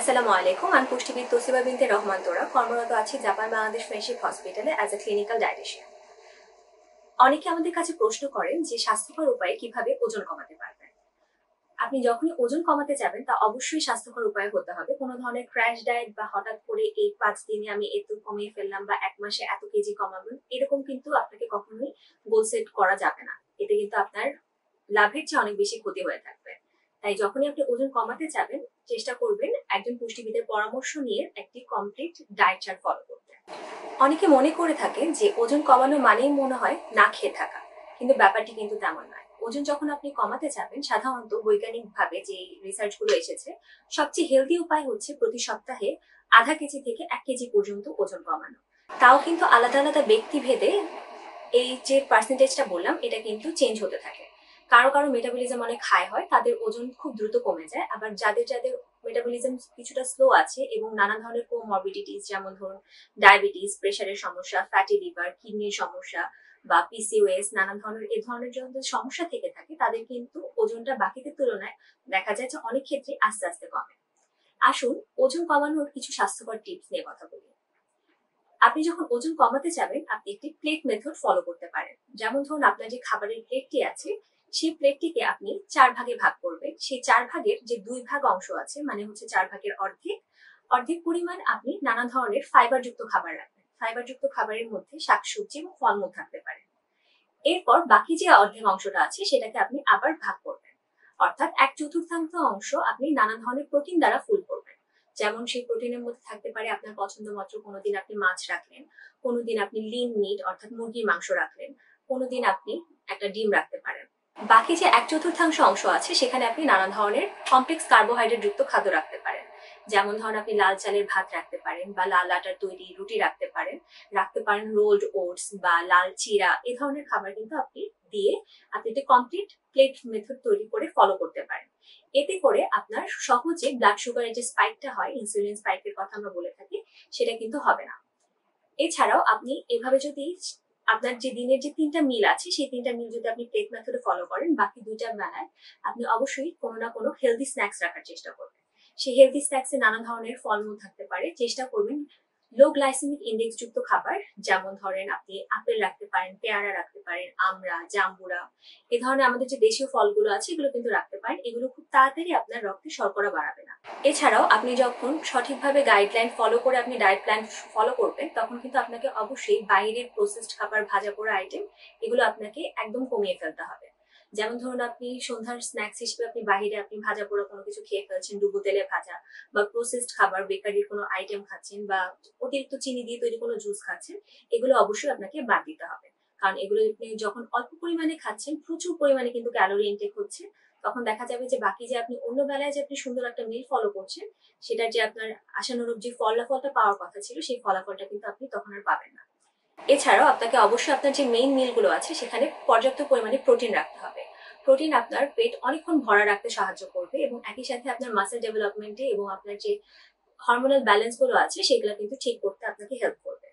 আসসালামু আলাইকুম। আমি পুষ্টিবিদ তসিবা বিনতে রহমান তোরা কর্মরত আছি জাপান বাংলাদেশ ফ্রেন্ডশিপ হসপিটালে অ্যাজ এ ক্লিনিক্যাল ডায়েটিশিয়ান। অনেকে আমাদের কাছে প্রশ্ন করেন যে স্বাস্থ্যকর উপায়ে কিভাবে ওজন কমাতে পারবেন। আপনি যখনই ওজন কমাতে যাবেন তা অবশ্যই স্বাস্থ্যকর উপায় হতে হবে। কোনো ধরনের ক্র্যাশ ডায়েট বা হঠাৎ করে এই 5 দিনে আমি এত কমিয়ে ফেললাম বা 1 মাসে এত কেজি কমাবেন, এরকম কিন্তু আপনাকে কখনোই গোল সেট করা যাবে না। এতে কিন্তু আপনার লাভের চেয়ে অনেক বেশি ক্ষতি হয়ে থাকবে। তাই যখনই আপনি ওজন কমাতে যাবেন চেষ্টা করবেন একজন পুষ্টিবিদের পরামর্শ নিয়ে একটি কমপ্লিট ডায়েট চার্ট ফলো করতে। অনেকে মনে করে থাকেন যে ওজন কমানো মানেই মনে হয় না খেয়ে থাকা, কিন্তু ব্যাপারটি কিন্তু তেমন নয়। ওজন যখন আপনি কমাতে যাবেন সাধারণত বৈজ্ঞানিক ভাবে যে রিসার্চ গুলো এসেছে, সবচেয়ে হেলদি উপায় হচ্ছে প্রতি সপ্তাহে আধা কেজি থেকে 1 কেজি পর্যন্ত ওজন কমানো। তাও কিন্তু আলাদা আলাদা ব্যক্তি ভেদে এই যে পার্সেন্টেজটা বললাম এটা কিন্তু চেঞ্জ হতে থাকে। কারো কারো মেটাবলিজম অনেক হাই হয়, তাদের ওজন খুব দ্রুত কমে যায়। আবার যাদের যাদের মেটাবলিজম কিছুটা স্লো আছে এবং নানা ধরনের কোমরবিডিটিস, যেমন ধরুন ডায়াবেটিস, প্রেশারের সমস্যা, ফ্যাটি লিভার, কিডনির সমস্যা বা পিসিওএস, নানা ধরনের এ ধরনের যখন সমস্যা থেকে থাকে তাদের কিন্তু ওজনটা বাকিদের তুলনায় দেখা যায় যে অনেক ক্ষেত্রে আস্তে আস্তে কমে। আসুন ওজন কমানোর কিছু স্বাস্থ্যকর টিপস নিয়ে কথা বলি। আপনি যখন ওজন কমাতে যাবেন আপনি একটি প্লেট মেথড ফলো করতে পারেন। যেমন ধরুন আপনার যে খাবারের প্লেটটি আছে সেই প্লেটটিকে আপনি 4 ভাগে ভাগ করবেন। সেই 4 ভাগের যে 2 ভাগ অংশ আছে, মানে হচ্ছে 4 ভাগের অর্ধেক অর্ধেক পরিমাণ আপনি নানা ধরনের ফাইবার যুক্ত খাবার রাখবেন। ফাইবার যুক্ত খাবারের মধ্যে শাকসবজি এবং ফলমূল থাকতে পারে। এরপর বাকি যে অর্ধেক অংশটা আছে সেটাকে আপনি আবার ভাগ করবেন, অর্থাৎ 1/4 অংশ আপনি নানা ধরনের প্রোটিন দ্বারা ফুল করবেন। যেমন সেই প্রোটিনের মধ্যে থাকতে পারে আপনার পছন্দ মতো, কোনোদিন আপনি মাছ রাখলেন, কোনোদিন আপনি লিন মিট অর্থাৎ মুরগির মাংস রাখলেন, কোনোদিন আপনি একটা ডিম রাখতে পারেন। বাকি যে 1/4 অংশ আছে সেখানে আপনি নানা ধরনের কমপ্লেক্স কার্বোহাইড্রেট যুক্ত খাদ্য রাখতে পারেন। যেমন ধরুন আপনি লাল চালের ভাত রাখতে পারেন বা লাল আটার তৈরি রুটি রাখতে পারেন রোলড ওটস বা লাল চিরা, এই ধরনের খাবার কিন্তু আপনি দিয়ে আপনি একটা কমপ্লিট প্লেট মেথড তৈরি করে ফলো করতে পারেন। এতে করে আপনার সহজে ব্লাড সুগারের যে স্পাইকটা হয়, ইনসুলিন স্পাইকের কথা আমরা বলে থাকি, সেটা কিন্তু হবে না। এছাড়াও আপনি এভাবে যদি আপনার যে দিনের যে 3টা মিল আছে সেই 3টা মিল যদি আপনি প্লেট মেথডে ফলো করেন, বাকি 2টা বেলায় আপনি অবশ্যই কোনো না কোনো হেলদি স্ন্যাক্স রাখার চেষ্টা করবেন। সেই হেলদি স্ন্যাক্সে নানা ধরনের ফলমূল থাকতে পারে। চেষ্টা করবেন লো গ্লাইসেমিক ইন্ডেক্স যুক্ত খাবার, যেমন ধরেন আপনি আপেল রাখতে পারেন, পেয়ারা রাখতে পারেন, আমড়া, জাম্বুরা, এই ধরনের আমাদের যে দেশীয় ফলগুলো আছে এগুলো কিন্তু রাখতে পারেন। এগুলো খুব তাড়াতাড়ি আপনার রক্তে শর্করা বাড়াবে না। এছাড়াও আপনি যখন সঠিকভাবে গাইডলাইন ফলো করে আপনি ডায়েট প্ল্যান ফলো করবেন তখন কিন্তু আপনাকে অবশ্যই বাইরের প্রসেসড খাবার, ভাজা পোড়া আইটেম, এগুলো আপনাকে একদম কমিয়ে ফেলতে হবে। যেমন ধরুন আপনি সন্ধ্যার স্ন্যাক্স হিসেবে আপনি বাইরে আপনি ভাজা পোড়া কোনো কিছু খেয়ে ফেলছেন, ডুবো তেলে ভাজা বা প্রসেসড খাবার, বেকারির কোনো আইটেম খাচ্ছেন বা অতিরিক্ত চিনি দিয়ে তৈরি কোনো জুস খাচ্ছেন, এগুলো অবশ্যই আপনাকে বাদ দিতে হবে। কারণ এগুলো আপনি যখন অল্প পরিমাণে খাচ্ছেন প্রচুর পরিমাণে কিন্তু ক্যালোরি ইনটেক হচ্ছে, তখন দেখা যাবে যে বাকি যে আপনি অন্য বেলায় যে আপনি সুন্দর একটা মিল ফলো করছেন সেটার যে আপনার আশানুরূপ যে ফলাফলটা পাওয়ার কথা ছিল সেই ফলাফলটা কিন্তু আপনি তখন আর পাবেন না। এছাড়াও আপনাকে অবশ্যই আপনার যে মেইন মিলগুলো আছে সেখানে পর্যাপ্ত পরিমাণে প্রোটিন রাখতে হবে। প্রোটিন আপনার পেট অনেকক্ষণ ভরা রাখতে সাহায্য করবে এবং একই সাথে আপনার মাসেল ডেভেলপমেন্টে এবং আপনার যে হরমোনাল ব্যালেন্স গুলো আছে সেগুলো কিন্তু ঠিক করতে আপনাকে হেল্প করবে।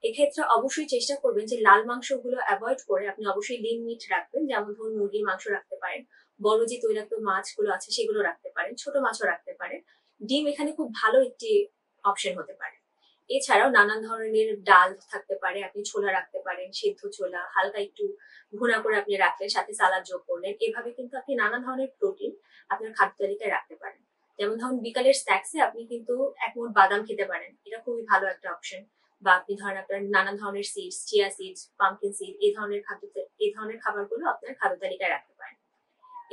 এক্ষেত্রে অবশ্যই চেষ্টা করবেন যে লাল মাংসগুলো অ্যাভয়েড করে আপনি অবশ্যই লিন মিট রাখবেন। যেমন ধরুন মুরগির মাংস রাখতে পারেন, বড় যে তৈলাক্ত মাছগুলো আছে সেগুলো রাখতে পারেন, ছোট মাছও রাখতে পারেন। ডিম এখানে খুব ভালো একটি অপশন হতে পারে। এছাড়াও নানান ধরনের ডাল থাকতে পারে, আপনি ছোলা রাখতে পারেন, সেদ্ধ ছোলা হালকা একটু ভুনা করে আপনি রাখলেন, সাথে সালাদ যোগ করলেন। এভাবে কিন্তু আপনি নানা ধরনের প্রোটিন আপনার খাদ্য তালিকায় রাখতে পারেন। যেমন ধরুন বিকালের স্ন্যাক্সে আপনি কিন্তু 1 মুঠ বাদাম খেতে পারেন, এটা খুবই ভালো একটা অপশন। বা আপনি ধরেন আপনার নানা ধরনের seeds, chia seeds, pumpkin seed, এই ধরনের খাবারগুলো আপনার খাদ্য তালিকায় রাখতে পারেন।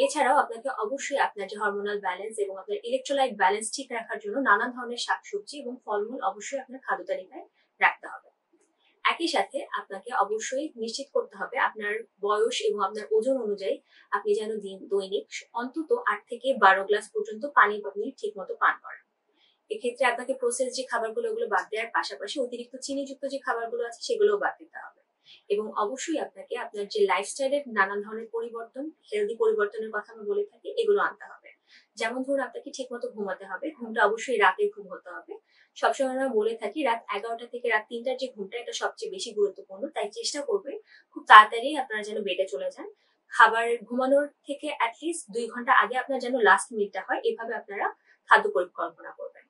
এছাড়াও আপনাকে অবশ্যই আপনার যে হরমোনাল ব্যালেন্স এবং আপনার ইলেকট্রোলাইট ব্যালেন্স ঠিক রাখার জন্য নানান ধরনের শাকসবজি এবং ফলমূল অবশ্যই আপনার খাদ্য তালিকায় রাখতে হবে। একই সাথে আপনাকে অবশ্যই নিশ্চিত করতে হবে আপনার বয়স এবং আপনার ওজন অনুযায়ী আপনি যেন দৈনিক অন্তত 8 থেকে 12 গ্লাস পর্যন্ত পানি আপনি ঠিক মতো পান করেন। এক্ষেত্রে আপনাকে প্রসেস যে খাবারগুলো ওগুলো বাদ দেওয়ার পাশাপাশি অতিরিক্ত চিনিযুক্ত যে খাবারগুলো আছে সেগুলোও বাদ দিতে হবে। এবং অবশ্যই আপনাকে আপনার যে লাইফস্টাইলের নানান ধরনের পরিবর্তন, হেলদি পরিবর্তনের কথা আমি বলে থাকি, এগুলো আনতে হবে। যেমন ধরুন আপনাকে ঠিক মতো ঘুমাতে হবে, ঘুমটা অবশ্যই রাতে ঘুম হতে হবে। সবসময় আমরা বলে থাকি রাত 11টা থেকে রাত 3টার যে ঘুমটা এটা সবচেয়ে বেশি গুরুত্বপূর্ণ, তাই চেষ্টা করবেন খুব তাড়াতাড়ি আপনারা যেন বেডে চলে যান। খাবার ঘুমানোর থেকে অ্যাটলিস্ট 2 ঘন্টা আগে আপনার যেন লাস্ট মিলটা হয়, এভাবে আপনারা খাদ্য পরিকল্পনা করবেন।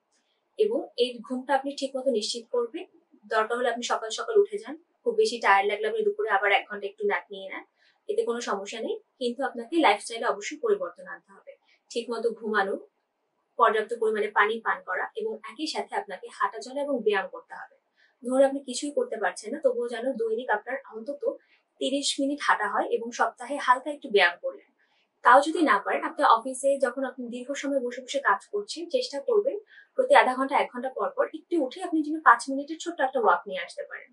এবং এই ঘুমটা আপনি ঠিক মতো নিশ্চিত করবেন। দরকার হলে আপনি সকাল সকাল উঠে যান, খুব বেশি টায়ার্ড লাগলে আপনি দুপুরে আবার 1 ঘন্টা একটু ন্যাপ নিয়ে নেন, এতে কোনো সমস্যা নেই। কিন্তু আপনাকে লাইফস্টাইলে অবশ্যই পরিবর্তন আনতে হবে। ঠিক মতো ঘুমানো, পর্যাপ্ত পরিমাণে পানি পান করা এবং একই সাথে আপনাকে হাঁটা চলা এবং ব্যায়াম করতে হবে। ধরুন আপনি কিছুই করতে পারছেন না, তবুও যেন দৈনিক আপনার অন্তত 30 মিনিট হাঁটা হয় এবং সপ্তাহে হালকা একটু ব্যায়াম করলেন। তাও যদি না পারেন, আপনি অফিসে যখন আপনি দীর্ঘ সময় বসে বসে কাজ করছেন, চেষ্টা করবেন প্রতি আধা ঘন্টা 1 ঘন্টা পর পর একটু উঠে আপনি যেন 5 মিনিটের ছোট্ট একটা ওয়াক নিয়ে আসতে পারেন।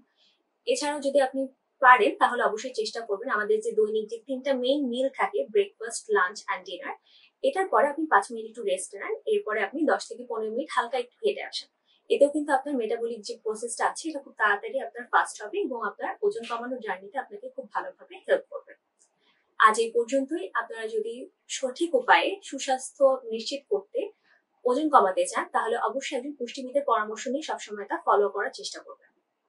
এছাড়াও যদি আপনি পারেন তাহলে অবশ্যই চেষ্টা করবেন আমাদের যে দৈনিক যে 3টা মেইন মিল থাকে, ব্রেকফাস্ট, লাঞ্চ অ্যান্ড ডিনার, এটার পরে আপনি 5 মিনিট একটু রেস্ট নেন, এরপরে আপনি 10 থেকে 15 মিনিট হালকা একটু হেঁটে আসেন। এতেও কিন্তু আপনার মেটাবলিক যে প্রসেসটা আছে এটা খুব তাড়াতাড়ি আপনার ফাস্ট হবে এবং আপনার ওজন কমানোর জার্নিতে আপনাকে খুব ভালোভাবে হেল্প করবে। আজ এই পর্যন্তই। আপনারা যদি সঠিক উপায়ে সুস্বাস্থ্য নিশ্চিত করতে ওজন কমাতে চান তাহলে অবশ্যই একজন পুষ্টিবিদের পরামর্শ নিয়ে সবসময় তা ফলো করার চেষ্টা করবেন।